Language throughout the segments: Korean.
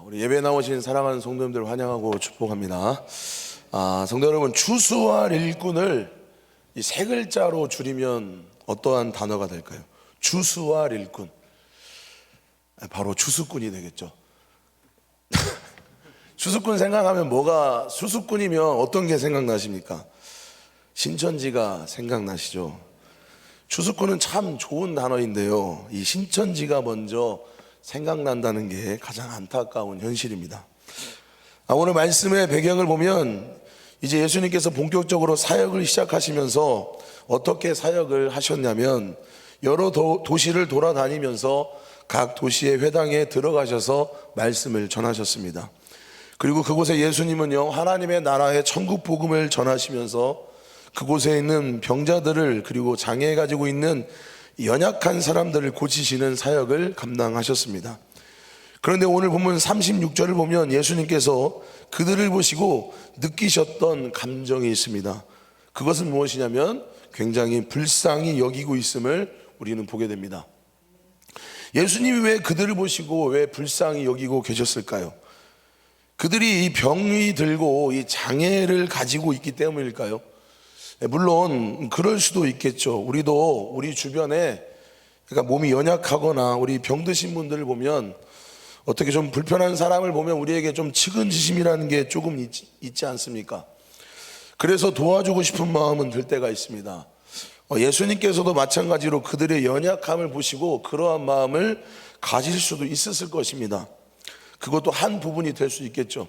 우리 예배 나오신 사랑하는 성도님들 환영하고 축복합니다. 성도 여러분, 추수와 일꾼을 이 세 글자로 줄이면 어떠한 단어가 될까요? 추수와 일꾼, 바로 추수꾼이 되겠죠. 추수꾼 생각하면 추수꾼이면 어떤 게 생각나십니까? 신천지가 생각나시죠? 추수꾼은 참 좋은 단어인데요, 이 신천지가 먼저 생각난다는 게 가장 안타까운 현실입니다. 오늘 말씀의 배경을 보면 이제 예수님께서 본격적으로 사역을 시작하시면서 어떻게 사역을 하셨냐면, 여러 도시를 돌아다니면서 각 도시의 회당에 들어가셔서 말씀을 전하셨습니다. 그리고 그곳에 예수님은요, 하나님의 나라의 천국 복음을 전하시면서 그곳에 있는 병자들을, 그리고 장애 가지고 있는 연약한 사람들을 고치시는 사역을 감당하셨습니다. 그런데 오늘 본문 36절을 보면 예수님께서 그들을 보시고 느끼셨던 감정이 있습니다. 그것은 무엇이냐면 굉장히 불쌍히 여기고 있음을 우리는 보게 됩니다. 예수님이 왜 그들을 보시고 왜 불쌍히 여기고 계셨을까요? 그들이 이 병이 들고 이 장애를 가지고 있기 때문일까요? 물론 그럴 수도 있겠죠. 우리도 우리 주변에, 그러니까 몸이 연약하거나 우리 병드신 분들을 보면, 어떻게 좀 불편한 사람을 보면 우리에게 좀 측은지심이라는 게 조금 있지 않습니까? 그래서 도와주고 싶은 마음은 들 때가 있습니다. 예수님께서도 마찬가지로 그들의 연약함을 보시고 그러한 마음을 가질 수도 있었을 것입니다. 그것도 한 부분이 될 수 있겠죠.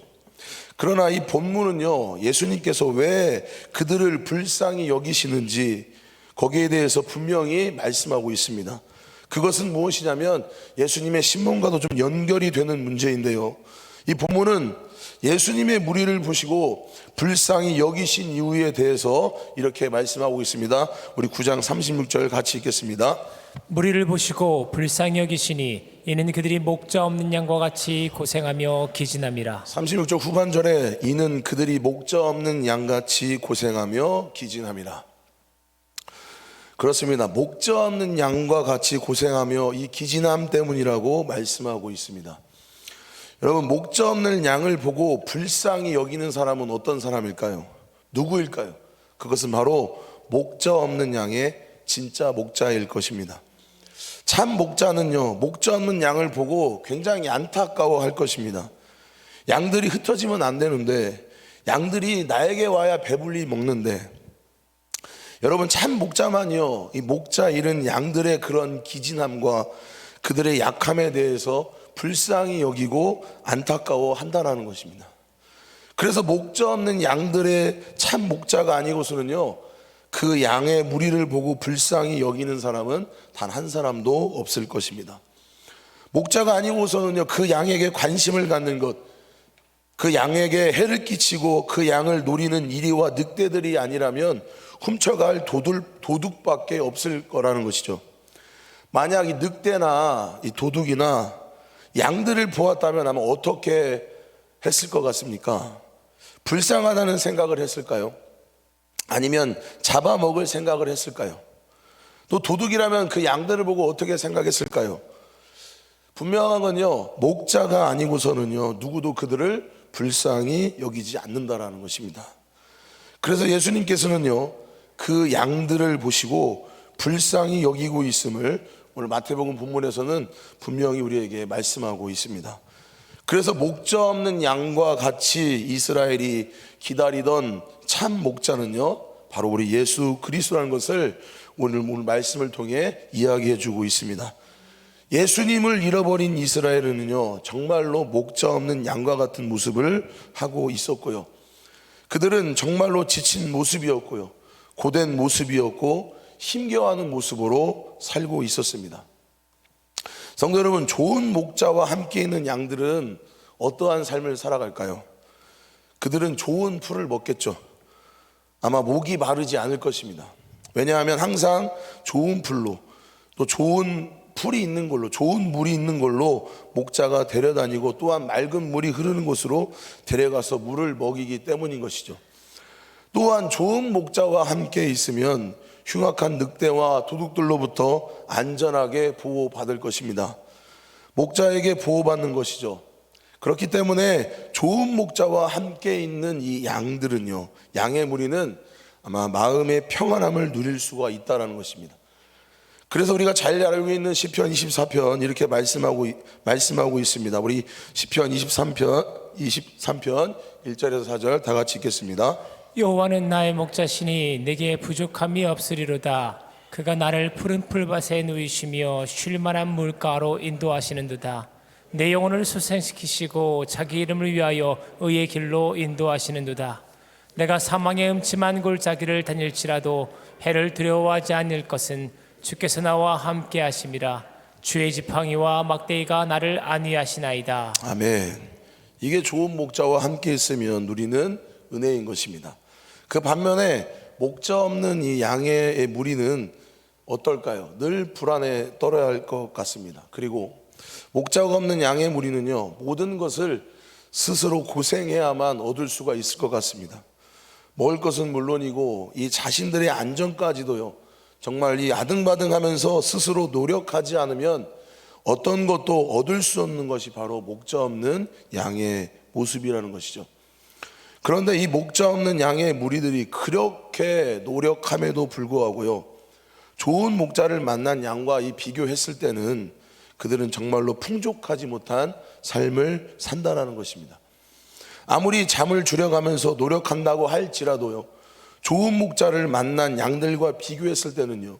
그러나 이 본문은요, 예수님께서 왜 그들을 불쌍히 여기시는지 거기에 대해서 분명히 말씀하고 있습니다. 그것은 무엇이냐면 예수님의 신문과도 좀 연결이 되는 문제인데요, 이 본문은 예수님의 무리를 보시고 불쌍히 여기신 이유에 대해서 이렇게 말씀하고 있습니다. 우리 9장 36절 같이 읽겠습니다. 무리를 보시고 불쌍히 여기시니 이는 그들이 목자 없는 양과 같이 고생하며 기진함이라. 36절 후반절에 이는 그들이 목자 없는 양같이 고생하며 기진함이라. 그렇습니다. 목자 없는 양과 같이 고생하며 이 기진함 때문이라고 말씀하고 있습니다. 여러분, 목자 없는 양을 보고 불쌍히 여기는 사람은 어떤 사람일까요? 누구일까요? 그것은 바로 목자 없는 양의 진짜 목자일 것입니다. 참 목자는요, 목자 없는 양을 보고 굉장히 안타까워할 것입니다. 양들이 흩어지면 안 되는데, 양들이 나에게 와야 배불리 먹는데, 여러분, 참 목자만이요, 이 목자 잃은 양들의 그런 기진함과 그들의 약함에 대해서 불쌍히 여기고 안타까워 한다는 것입니다. 그래서 목자 없는 양들의 참 목자가 아니고서는요, 그 양의 무리를 보고 불쌍히 여기는 사람은 단 한 사람도 없을 것입니다. 목자가 아니고서는요, 그 양에게 관심을 갖는 것, 그 양에게 해를 끼치고 그 양을 노리는 이리와 늑대들이 아니라면 훔쳐갈 도둑밖에 없을 거라는 것이죠. 만약 이 늑대나 이 도둑이나 양들을 보았다면 아마 어떻게 했을 것 같습니까? 불쌍하다는 생각을 했을까요? 아니면 잡아먹을 생각을 했을까요? 또 도둑이라면 그 양들을 보고 어떻게 생각했을까요? 분명한 건요, 목자가 아니고서는요, 누구도 그들을 불쌍히 여기지 않는다라는 것입니다. 그래서 예수님께서는요, 그 양들을 보시고 불쌍히 여기고 있음을 오늘 마태복음 본문에서는 분명히 우리에게 말씀하고 있습니다. 그래서 목자 없는 양과 같이 이스라엘이 기다리던 참 목자는요, 바로 우리 예수 그리스도라는 것을 오늘 말씀을 통해 이야기해 주고 있습니다. 예수님을 잃어버린 이스라엘은요, 정말로 목자 없는 양과 같은 모습을 하고 있었고요, 그들은 정말로 지친 모습이었고요, 고된 모습이었고 힘겨워하는 모습으로 살고 있었습니다. 성도 여러분, 좋은 목자와 함께 있는 양들은 어떠한 삶을 살아갈까요? 그들은 좋은 풀을 먹겠죠. 아마 목이 마르지 않을 것입니다. 왜냐하면 항상 좋은 풀로, 또 좋은 풀이 있는 걸로, 좋은 물이 있는 걸로 목자가 데려다니고, 또한 맑은 물이 흐르는 곳으로 데려가서 물을 먹이기 때문인 것이죠. 또한 좋은 목자와 함께 있으면 흉악한 늑대와 도둑들로부터 안전하게 보호받을 것입니다. 목자에게 보호받는 것이죠. 그렇기 때문에 좋은 목자와 함께 있는 이 양들은요, 양의 무리는 아마 마음의 평안함을 누릴 수가 있다는 것입니다. 그래서 우리가 잘 알고 있는 시편 24편 이렇게 말씀하고 있습니다. 우리 시편 23편 1절에서 4절 다 같이 읽겠습니다. 여호와는 나의 목자시니 내게 부족함이 없으리로다. 그가 나를 푸른 풀밭에 누이시며 쉴 만한 물가로 인도하시는도다. 내 영혼을 소생시키시고 자기 이름을 위하여 의의 길로 인도하시는도다. 내가 사망의 음침한 골짜기를 다닐지라도 해를 두려워하지 않을 것은 주께서 나와 함께 하심이라. 주의 지팡이와 막대기가 나를 안위하시나이다. 아멘. 이게 좋은 목자와 함께 있으면 누리는 은혜인 것입니다. 그 반면에 목자 없는 이 양의 무리는 어떨까요? 늘 불안에 떨어야 할 것 같습니다. 그리고 목자가 없는 양의 무리는요, 모든 것을 스스로 고생해야만 얻을 수가 있을 것 같습니다. 먹을 것은 물론이고 이 자신들의 안전까지도요, 정말 이 아등바등하면서 스스로 노력하지 않으면 어떤 것도 얻을 수 없는 것이 바로 목자 없는 양의 모습이라는 것이죠. 그런데 이 목자 없는 양의 무리들이 그렇게 노력함에도 불구하고요, 좋은 목자를 만난 양과 이 비교했을 때는 그들은 정말로 풍족하지 못한 삶을 산다는 것입니다. 아무리 잠을 줄여가면서 노력한다고 할지라도요, 좋은 목자를 만난 양들과 비교했을 때는요,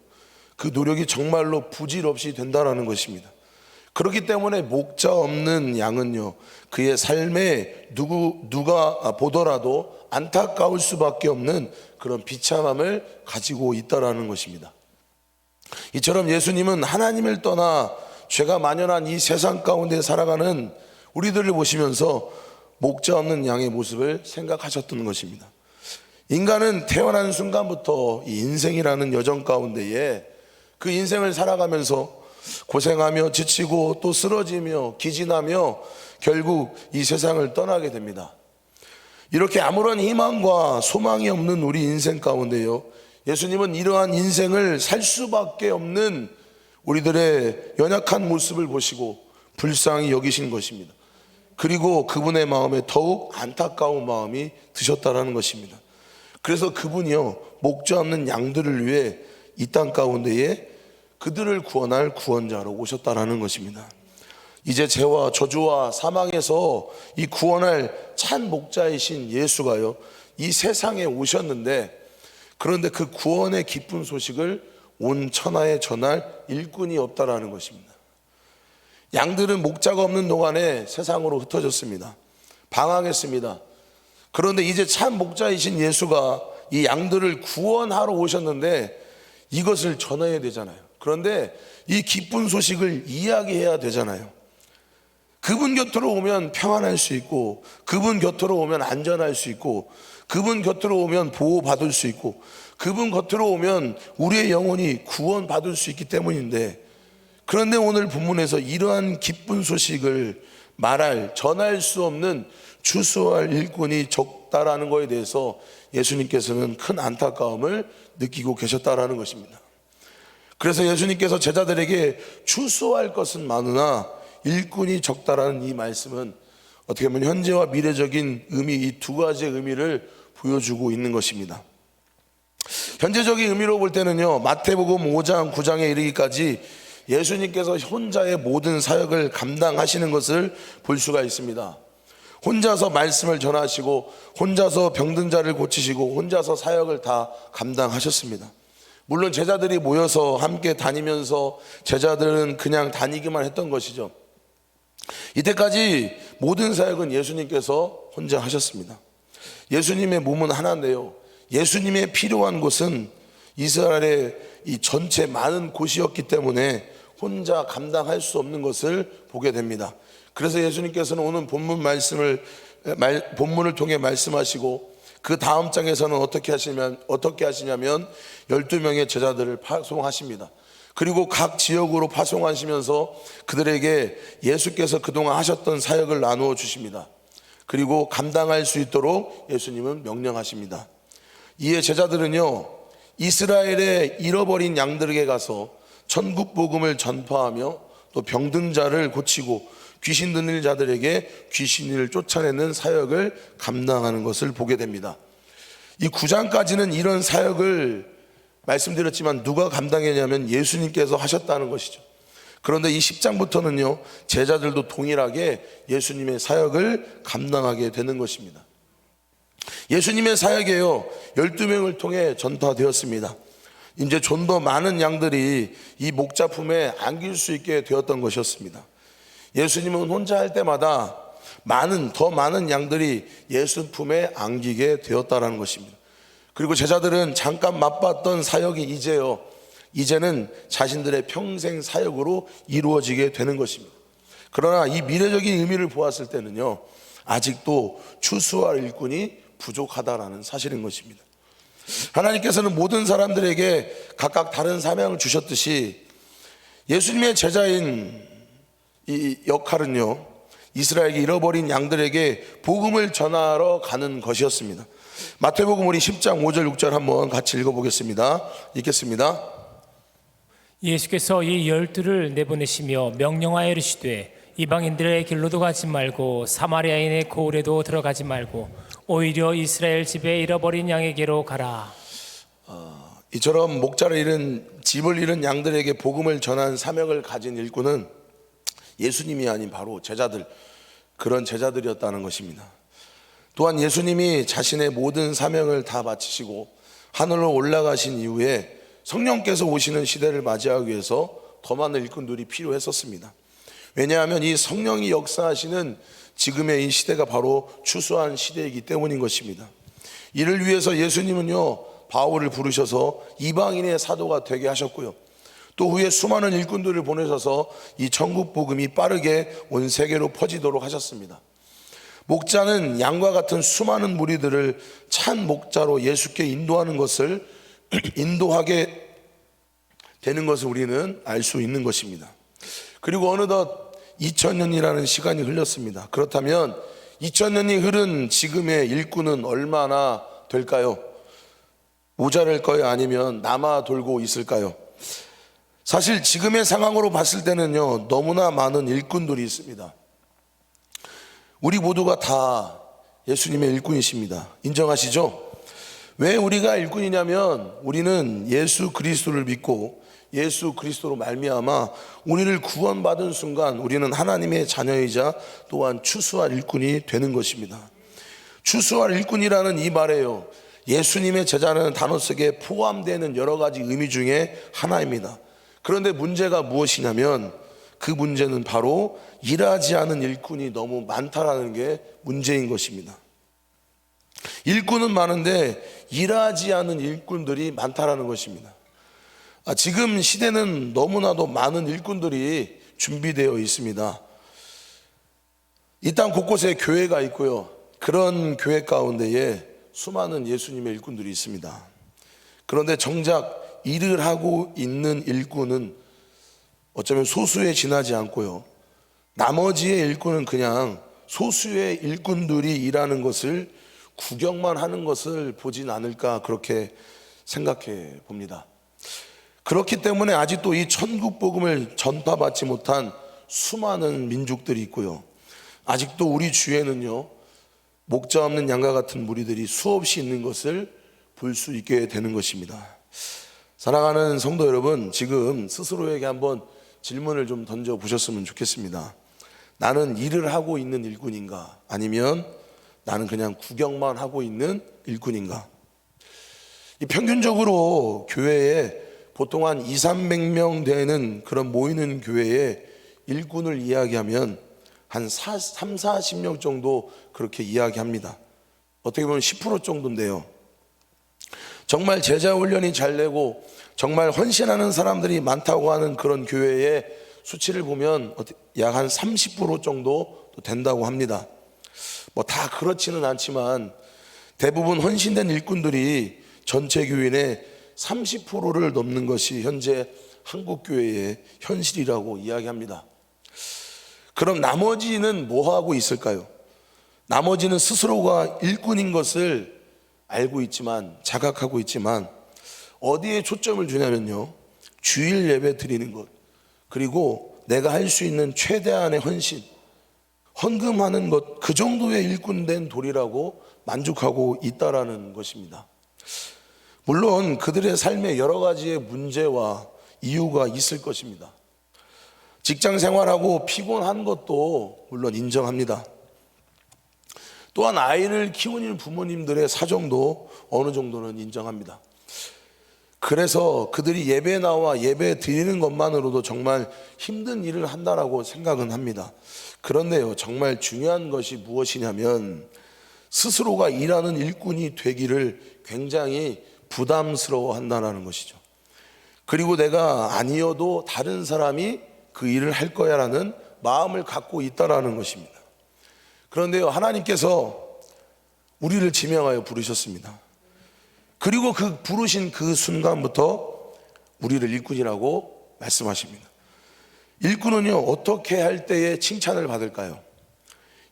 그 노력이 정말로 부질없이 된다는 것입니다. 그렇기 때문에 목자 없는 양은요, 그의 삶에 누가 보더라도 안타까울 수밖에 없는 그런 비참함을 가지고 있다는 것입니다. 이처럼 예수님은 하나님을 떠나 죄가 만연한 이 세상 가운데 살아가는 우리들을 보시면서 목자 없는 양의 모습을 생각하셨던 것입니다. 인간은 태어난 순간부터 이 인생이라는 여정 가운데에 그 인생을 살아가면서 고생하며 지치고 또 쓰러지며 기진하며 결국 이 세상을 떠나게 됩니다. 이렇게 아무런 희망과 소망이 없는 우리 인생 가운데요, 예수님은 이러한 인생을 살 수밖에 없는 우리들의 연약한 모습을 보시고 불쌍히 여기신 것입니다. 그리고 그분의 마음에 더욱 안타까운 마음이 드셨다라는 것입니다. 그래서 그분이요, 목자 없는 양들을 위해 이 땅 가운데에 그들을 구원할 구원자로 오셨다라는 것입니다. 이제 죄와 저주와 사망에서 이 구원할 참 목자이신 예수가요, 이 세상에 오셨는데, 그런데 그 구원의 기쁜 소식을 온 천하에 전할 일꾼이 없다라는 것입니다. 양들은 목자가 없는 동안에 세상으로 흩어졌습니다. 방황했습니다. 그런데 이제 참 목자이신 예수가 이 양들을 구원하러 오셨는데 이것을 전해야 되잖아요. 그런데 이 기쁜 소식을 이야기해야 되잖아요. 그분 곁으로 오면 평안할 수 있고, 그분 곁으로 오면 안전할 수 있고, 그분 곁으로 오면 보호받을 수 있고, 그분 곁으로 오면 우리의 영혼이 구원받을 수 있기 때문인데, 그런데 오늘 본문에서 이러한 기쁜 소식을 전할 수 없는 주소할 일꾼이 적다라는 것에 대해서 예수님께서는 큰 안타까움을 느끼고 계셨다라는 것입니다. 그래서 예수님께서 제자들에게 주소할 것은 많으나 일꾼이 적다라는 이 말씀은 어떻게 보면 현재와 미래적인 의미, 이 두 가지의 의미를 보여주고 있는 것입니다. 현재적인 의미로 볼 때는요, 마태복음 5장 9장에 이르기까지 예수님께서 혼자의 모든 사역을 감당하시는 것을 볼 수가 있습니다. 혼자서 말씀을 전하시고, 혼자서 병든 자를 고치시고, 혼자서 사역을 다 감당하셨습니다. 물론 제자들이 모여서 함께 다니면서 제자들은 그냥 다니기만 했던 것이죠. 이때까지 모든 사역은 예수님께서 혼자 하셨습니다. 예수님의 몸은 하나인데요, 예수님의 필요한 곳은 이스라엘의 이 전체 많은 곳이었기 때문에 혼자 감당할 수 없는 것을 보게 됩니다. 그래서 예수님께서는 오늘 본문을 통해 말씀하시고, 그 다음 장에서는 어떻게 하시냐면 12명의 제자들을 파송하십니다. 그리고 각 지역으로 파송하시면서 그들에게 예수께서 그동안 하셨던 사역을 나누어 주십니다. 그리고 감당할 수 있도록 예수님은 명령하십니다. 이에 제자들은요, 이스라엘의 잃어버린 양들에게 가서 천국 복음을 전파하며 또 병든 자를 고치고 귀신 들린 자들에게 귀신을 쫓아내는 사역을 감당하는 것을 보게 됩니다. 이 9장까지는 이런 사역을 말씀드렸지만 누가 감당했냐면 예수님께서 하셨다는 것이죠. 그런데 이 10장부터는요, 제자들도 동일하게 예수님의 사역을 감당하게 되는 것입니다. 예수님의 사역에요, 12명을 통해 전파되었습니다. 이제 좀 더 많은 양들이 이 목자 품에 안길 수 있게 되었던 것이었습니다. 예수님은 혼자 할 때마다 더 많은 양들이 예수 품에 안기게 되었다는 것입니다. 그리고 제자들은 잠깐 맛봤던 사역이 이제는 자신들의 평생 사역으로 이루어지게 되는 것입니다. 그러나 이 미래적인 의미를 보았을 때는요, 아직도 추수할 일꾼이 부족하다라는 사실인 것입니다. 하나님께서는 모든 사람들에게 각각 다른 사명을 주셨듯이 예수님의 제자인 이 역할은요, 이스라엘에게 잃어버린 양들에게 복음을 전하러 가는 것이었습니다. 마태복음 우리 10장 5절 6절 한번 같이 읽어보겠습니다. 읽겠습니다. 예수께서 이 12를 내보내시며 명령하여 이르시되 이방인들의 길로도 가지 말고 사마리아인의 고을에도 들어가지 말고 오히려 이스라엘 집에 잃어버린 양에게로 가라. 이처럼 목자를 잃은, 집을 잃은 양들에게 복음을 전한 사명을 가진 일꾼은 예수님이 아닌 바로 제자들, 그런 제자들이었다는 것입니다. 또한 예수님이 자신의 모든 사명을 다 마치시고 하늘로 올라가신 이후에 성령께서 오시는 시대를 맞이하기 위해서 더 많은 일꾼들이 필요했었습니다. 왜냐하면 이 성령이 역사하시는 지금의 이 시대가 바로 추수한 시대이기 때문인 것입니다. 이를 위해서 예수님은요, 바울을 부르셔서 이방인의 사도가 되게 하셨고요, 또 후에 수많은 일꾼들을 보내셔서 이 천국 복음이 빠르게 온 세계로 퍼지도록 하셨습니다. 목자는 양과 같은 수많은 무리들을 참 목자로 예수께 인도하게 되는 것을 우리는 알 수 있는 것입니다. 그리고 어느덧 2000년이라는 시간이 흘렀습니다. 그렇다면 2000년이 흐른 지금의 일꾼은 얼마나 될까요? 모자랄까요? 아니면 남아 돌고 있을까요? 사실 지금의 상황으로 봤을 때는요, 너무나 많은 일꾼들이 있습니다. 우리 모두가 다 예수님의 일꾼이십니다. 인정하시죠? 왜 우리가 일꾼이냐면 우리는 예수 그리스도를 믿고 예수 그리스도로 말미암아 우리를 구원받은 순간 우리는 하나님의 자녀이자 또한 추수할 일꾼이 되는 것입니다. 추수할 일꾼이라는 이 말에요, 예수님의 제자라는 단어 속에 포함되는 여러 가지 의미 중에 하나입니다. 그런데 문제가 무엇이냐면 그 문제는 바로 일하지 않은 일꾼이 너무 많다라는 게 문제인 것입니다. 일꾼은 많은데 일하지 않은 일꾼들이 많다라는 것입니다. 지금 시대는 너무나도 많은 일꾼들이 준비되어 있습니다. 이 땅 곳곳에 교회가 있고요, 그런 교회 가운데에 수많은 예수님의 일꾼들이 있습니다. 그런데 정작 일을 하고 있는 일꾼은 어쩌면 소수에 지나지 않고요, 나머지의 일꾼은 그냥 소수의 일꾼들이 일하는 것을 구경만 하는 것을 보진 않을까, 그렇게 생각해 봅니다. 그렇기 때문에 아직도 이 천국 복음을 전파받지 못한 수많은 민족들이 있고요, 아직도 우리 주위에는요, 목자 없는 양과 같은 무리들이 수없이 있는 것을 볼 수 있게 되는 것입니다. 사랑하는 성도 여러분, 지금 스스로에게 한번 질문을 좀 던져 보셨으면 좋겠습니다. 나는 일을 하고 있는 일꾼인가? 아니면 나는 그냥 구경만 하고 있는 일꾼인가? 평균적으로 교회에 보통 한 200~300명 되는 그런 모이는 교회에 일꾼을 이야기하면 한 30~40명 정도 그렇게 이야기합니다. 어떻게 보면 10% 정도인데요, 정말 제자 훈련이 잘 되고 정말 헌신하는 사람들이 많다고 하는 그런 교회의 수치를 보면 약 한 30% 정도 된다고 합니다. 뭐 다 그렇지는 않지만 대부분 헌신된 일꾼들이 전체 교인의 30%를 넘는 것이 현재 한국 교회의 현실이라고 이야기합니다. 그럼 나머지는 뭐 하고 있을까요? 나머지는 스스로가 일꾼인 것을 알고 있지만, 자각하고 있지만 어디에 초점을 주냐면요, 주일 예배 드리는 것, 그리고 내가 할 수 있는 최대한의 헌신, 헌금하는 것, 그 정도의 일꾼된 도리라고 만족하고 있다라는 것입니다. 물론 그들의 삶에 여러 가지의 문제와 이유가 있을 것입니다. 직장 생활하고 피곤한 것도 물론 인정합니다. 또한 아이를 키우는 부모님들의 사정도 어느 정도는 인정합니다. 그래서 그들이 예배 나와 예배 드리는 것만으로도 정말 힘든 일을 한다라고 생각은 합니다. 그런데요, 정말 중요한 것이 무엇이냐면 스스로가 일하는 일꾼이 되기를 굉장히 부담스러워 한다는 것이죠. 그리고 내가 아니어도 다른 사람이 그 일을 할 거야 라는 마음을 갖고 있다라는 것입니다. 그런데요, 하나님께서 우리를 지명하여 부르셨습니다. 그리고 그 부르신 그 순간부터 우리를 일꾼이라고 말씀하십니다. 일꾼은요, 어떻게 할 때에 칭찬을 받을까요?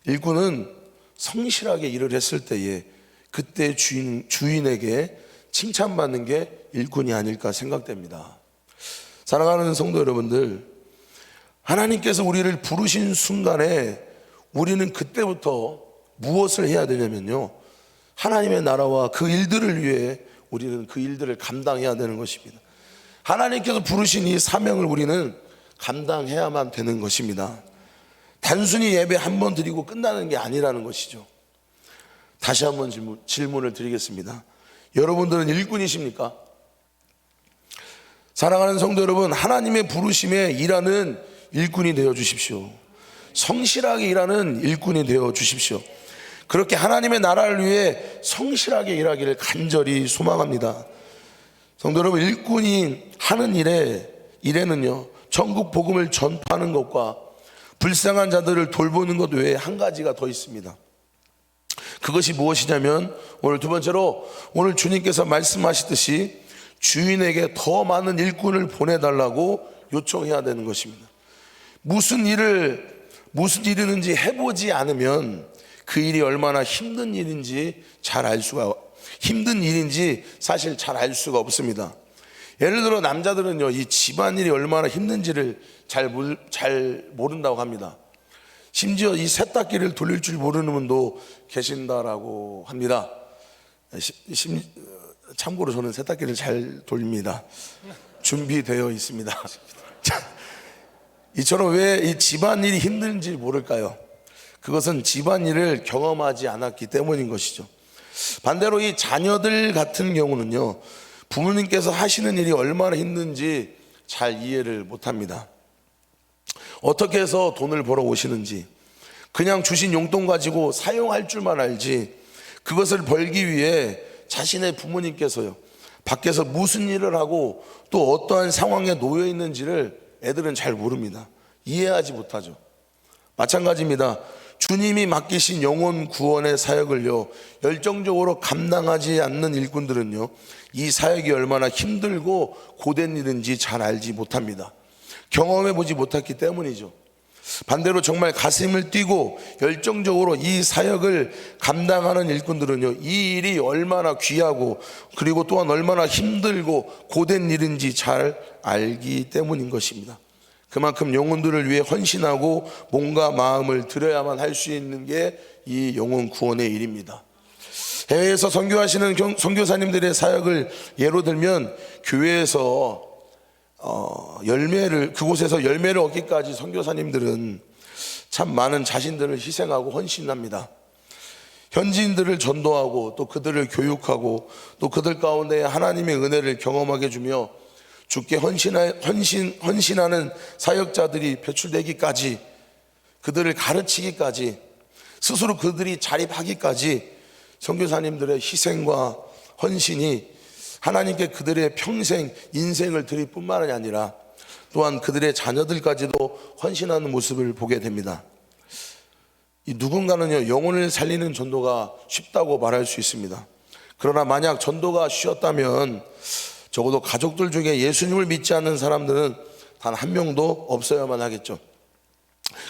일꾼은 성실하게 일을 했을 때에 그때 주인에게 칭찬받는 게 일꾼이 아닐까 생각됩니다. 사랑하는 성도 여러분들, 하나님께서 우리를 부르신 순간에 우리는 그때부터 무엇을 해야 되냐면요, 하나님의 나라와 그 일들을 위해 우리는 그 일들을 감당해야 되는 것입니다. 하나님께서 부르신 이 사명을 우리는 감당해야만 되는 것입니다. 단순히 예배 한 번 드리고 끝나는 게 아니라는 것이죠. 다시 한번 질문을 드리겠습니다. 여러분들은 일꾼이십니까? 사랑하는 성도 여러분, 하나님의 부르심에 일하는 일꾼이 되어 주십시오. 성실하게 일하는 일꾼이 되어 주십시오. 그렇게 하나님의 나라를 위해 성실하게 일하기를 간절히 소망합니다. 성도 여러분, 일꾼이 하는 일에는요, 전국 복음을 전파하는 것과 불쌍한 자들을 돌보는 것 외에 한 가지가 더 있습니다. 그것이 무엇이냐면, 오늘 두 번째로, 오늘 주님께서 말씀하시듯이 주인에게 더 많은 일꾼을 보내달라고 요청해야 되는 것입니다. 무슨 일이든지 해보지 않으면 그 일이 얼마나 힘든 일인지 사실 잘 알 수가 없습니다. 예를 들어 남자들은요, 이 집안일이 얼마나 힘든지를 잘 모른다고 합니다. 심지어 이 세탁기를 돌릴 줄 모르는 분도 계신다라고 합니다. 참고로 저는 세탁기를 잘 돌립니다. 준비되어 있습니다. 이처럼 왜 이 집안일이 힘든지 모를까요? 그것은 집안일을 경험하지 않았기 때문인 것이죠. 반대로 이 자녀들 같은 경우는요, 부모님께서 하시는 일이 얼마나 힘든지 잘 이해를 못합니다. 어떻게 해서 돈을 벌어 오시는지, 그냥 주신 용돈 가지고 사용할 줄만 알지, 그것을 벌기 위해 자신의 부모님께서요, 밖에서 무슨 일을 하고 또 어떠한 상황에 놓여 있는지를 애들은 잘 모릅니다. 이해하지 못하죠. 마찬가지입니다. 주님이 맡기신 영혼 구원의 사역을요, 열정적으로 감당하지 않는 일꾼들은요, 이 사역이 얼마나 힘들고 고된 일인지 잘 알지 못합니다. 경험해 보지 못했기 때문이죠. 반대로 정말 가슴을 뛰고 열정적으로 이 사역을 감당하는 일꾼들은요, 이 일이 얼마나 귀하고 그리고 또한 얼마나 힘들고 고된 일인지 잘 알기 때문인 것입니다. 그만큼 영혼들을 위해 헌신하고 몸과 마음을 들여야만 할 수 있는 게 이 영혼 구원의 일입니다. 해외에서 선교하시는 선교사님들의 사역을 예로 들면, 교회에서 그곳에서 열매를 얻기까지 선교사님들은 참 많은 자신들을 희생하고 헌신합니다. 현지인들을 전도하고 또 그들을 교육하고 또 그들 가운데 하나님의 은혜를 경험하게 해주며 주께 헌신하는 사역자들이 배출되기까지, 그들을 가르치기까지, 스스로 그들이 자립하기까지 선교사님들의 희생과 헌신이 하나님께 그들의 평생 인생을 드릴 뿐만 아니라 또한 그들의 자녀들까지도 헌신하는 모습을 보게 됩니다. 누군가는요, 영혼을 살리는 전도가 쉽다고 말할 수 있습니다. 그러나 만약 전도가 쉬웠다면 적어도 가족들 중에 예수님을 믿지 않는 사람들은 단 한 명도 없어야만 하겠죠.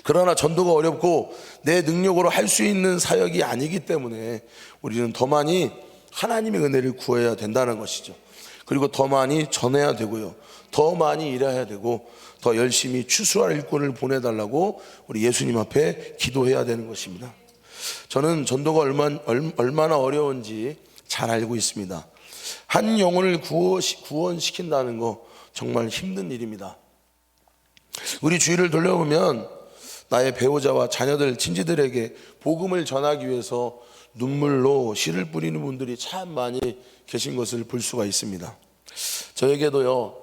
그러나 전도가 어렵고 내 능력으로 할 수 있는 사역이 아니기 때문에 우리는 더 많이 하나님의 은혜를 구해야 된다는 것이죠. 그리고 더 많이 전해야 되고요, 더 많이 일해야 되고, 더 열심히 추수할 일꾼을 보내달라고 우리 예수님 앞에 기도해야 되는 것입니다. 저는 전도가 얼마나 어려운지 잘 알고 있습니다. 한 영혼을 구원시킨다는 거 정말 힘든 일입니다. 우리 주위를 돌려보면 나의 배우자와 자녀들, 친지들에게 복음을 전하기 위해서 눈물로 씨를 뿌리는 분들이 참 많이 계신 것을 볼 수가 있습니다. 저에게도요,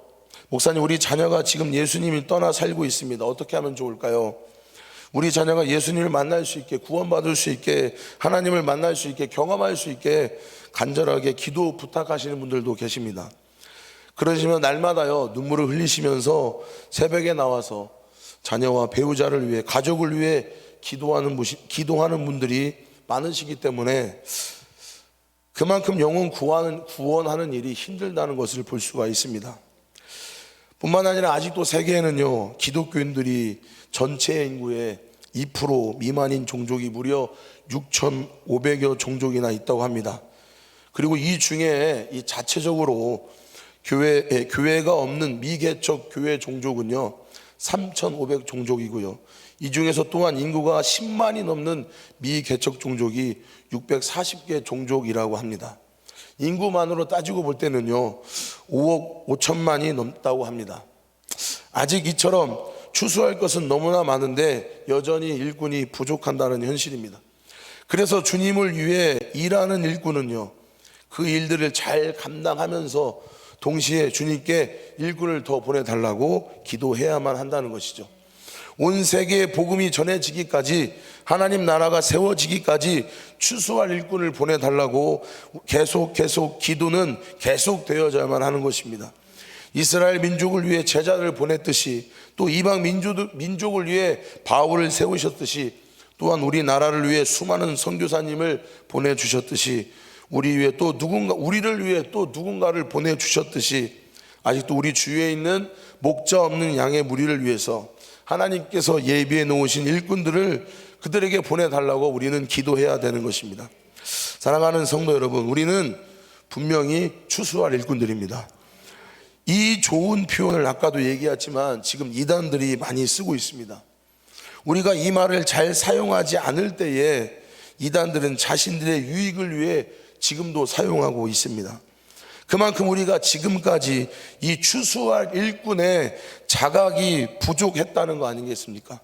목사님, 우리 자녀가 지금 예수님을 떠나 살고 있습니다. 어떻게 하면 좋을까요? 우리 자녀가 예수님을 만날 수 있게, 구원받을 수 있게, 하나님을 만날 수 있게, 경험할 수 있게 간절하게 기도 부탁하시는 분들도 계십니다. 그러시면 날마다요, 눈물을 흘리시면서 새벽에 나와서 자녀와 배우자를 위해, 가족을 위해 기도하는 분들이 많으시기 때문에 그만큼 영혼 구원하는 일이 힘들다는 것을 볼 수가 있습니다. 뿐만 아니라 아직도 세계에는요, 기독교인들이 전체 인구의 2% 미만인 종족이 무려 6,500여 종족이나 있다고 합니다. 그리고 이 중에 이 자체적으로 교회가 없는 미개척 교회 종족은요 3,500 종족이고요, 이 중에서 또한 인구가 10만이 넘는 미개척 종족이 640개 종족이라고 합니다. 인구만으로 따지고 볼 때는요 5억 5천만이 넘다고 합니다. 아직 이처럼 추수할 것은 너무나 많은데 여전히 일꾼이 부족한다는 현실입니다. 그래서 주님을 위해 일하는 일꾼은요, 그 일들을 잘 감당하면서 동시에 주님께 일꾼을 더 보내달라고 기도해야만 한다는 것이죠. 온 세계에 복음이 전해지기까지, 하나님 나라가 세워지기까지 추수할 일꾼을 보내달라고 계속 기도는 계속되어져야만 하는 것입니다. 이스라엘 민족을 위해 제자를 보냈듯이, 또 이방 민족을 위해 바울을 세우셨듯이, 또한 우리나라를 위해 수많은 선교사님을 보내주셨듯이, 우리를 위해 또 누군가를 보내주셨듯이, 아직도 우리 주위에 있는 목자 없는 양의 무리를 위해서 하나님께서 예비해 놓으신 일꾼들을 그들에게 보내달라고 우리는 기도해야 되는 것입니다. 사랑하는 성도 여러분, 우리는 분명히 추수할 일꾼들입니다. 이 좋은 표현을 아까도 얘기했지만 지금 이단들이 많이 쓰고 있습니다. 우리가 이 말을 잘 사용하지 않을 때에 이단들은 자신들의 유익을 위해 지금도 사용하고 있습니다. 그만큼 우리가 지금까지 이 추수할 일꾼의 자각이 부족했다는 거 아니겠습니까?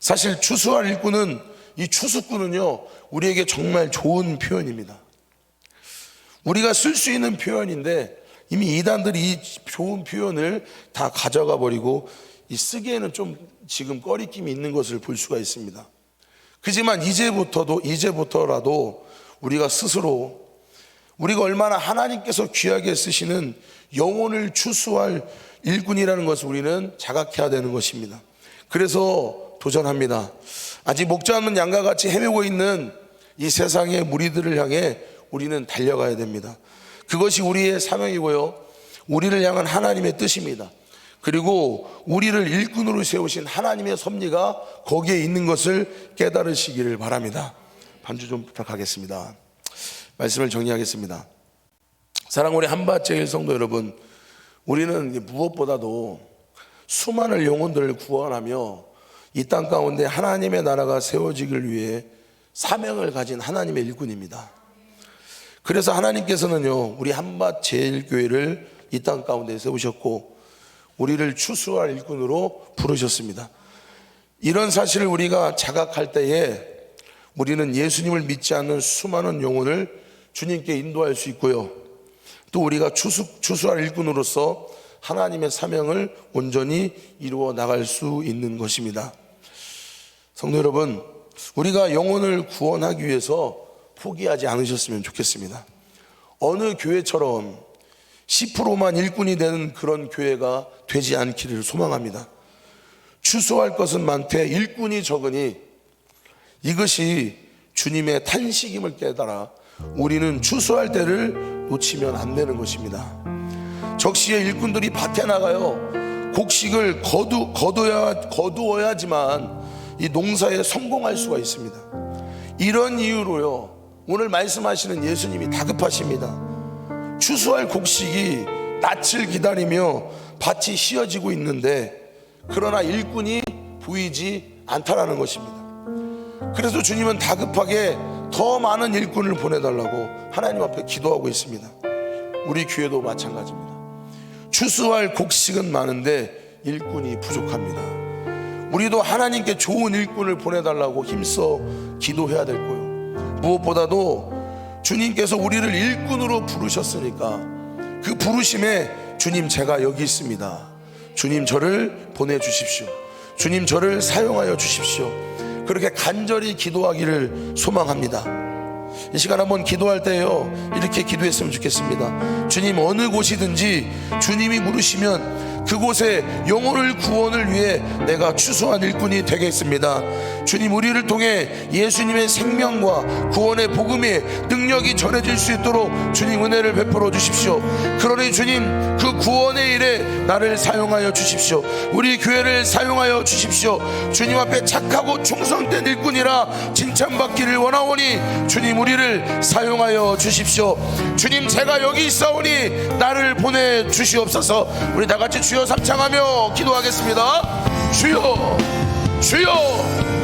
사실 추수할 일꾼은, 이 추수꾼은요 우리에게 정말 좋은 표현입니다. 우리가 쓸 수 있는 표현인데 이미 이단들이 이 좋은 표현을 다 가져가 버리고 쓰기에는 좀 지금 꺼리낌이 있는 것을 볼 수가 있습니다. 그렇지만 이제부터라도 우리가 스스로, 우리가 얼마나 하나님께서 귀하게 쓰시는 영혼을 추수할 일꾼이라는 것을 우리는 자각해야 되는 것입니다. 그래서 도전합니다. 아직 목자 없는 양과 같이 헤매고 있는 이 세상의 무리들을 향해 우리는 달려가야 됩니다. 그것이 우리의 사명이고요, 우리를 향한 하나님의 뜻입니다. 그리고 우리를 일꾼으로 세우신 하나님의 섭리가 거기에 있는 것을 깨달으시기를 바랍니다. 반주 좀 부탁하겠습니다. 말씀을 정리하겠습니다. 사랑하는 우리 한밭제일 성도 여러분, 우리는 무엇보다도 수많은 영혼들을 구원하며 이 땅 가운데 하나님의 나라가 세워지기를 위해 사명을 가진 하나님의 일꾼입니다. 그래서 하나님께서는요 우리 한밭제일교회를 이 땅 가운데 세우셨고 우리를 추수할 일꾼으로 부르셨습니다. 이런 사실을 우리가 자각할 때에 우리는 예수님을 믿지 않는 수많은 영혼을 주님께 인도할 수 있고요, 또 우리가 추수할 일꾼으로서 하나님의 사명을 온전히 이루어 나갈 수 있는 것입니다. 성도 여러분, 우리가 영혼을 구원하기 위해서 포기하지 않으셨으면 좋겠습니다. 어느 교회처럼 10%만 일꾼이 되는 그런 교회가 되지 않기를 소망합니다. 추수할 것은 많되 일꾼이 적으니 이것이 주님의 탄식임을 깨달아 우리는 추수할 때를 놓치면 안 되는 것입니다. 적시에 일꾼들이 밭에 나가요, 곡식을 거두어야지만 이 농사에 성공할 수가 있습니다. 이런 이유로요 오늘 말씀하시는 예수님이 다급하십니다. 추수할 곡식이 낯을 기다리며 밭이 씌어지고 있는데 그러나 일꾼이 보이지 않다라는 것입니다. 그래서 주님은 다급하게 더 많은 일꾼을 보내달라고 하나님 앞에 기도하고 있습니다. 우리 교회도 마찬가지입니다. 추수할 곡식은 많은데 일꾼이 부족합니다. 우리도 하나님께 좋은 일꾼을 보내달라고 힘써 기도해야 될 거예요. 무엇보다도 주님께서 우리를 일꾼으로 부르셨으니까 그 부르심에 주님 제가 여기 있습니다, 주님 저를 보내주십시오, 주님 저를 사용하여 주십시오, 그렇게 간절히 기도하기를 소망합니다. 이 시간 한번 기도할 때요 이렇게 기도했으면 좋겠습니다. 주님, 어느 곳이든지 주님이 부르시면 그곳에 영혼을 구원을 위해 내가 추수한 일꾼이 되겠습니다. 주님, 우리를 통해 예수님의 생명과 구원의 복음의 능력이 전해질 수 있도록 주님 은혜를 베풀어 주십시오. 그러니 주님, 그 구원의 일에 나를 사용하여 주십시오. 우리 교회를 사용하여 주십시오. 주님 앞에 착하고 충성된 일꾼이라 칭찬받기를 원하오니 주님 우리를 사용하여 주십시오. 주님, 제가 여기 있사오니 나를 보내주시옵소서. 우리 다같이 주여 삼창하며 기도하겠습니다. 주여, 주여.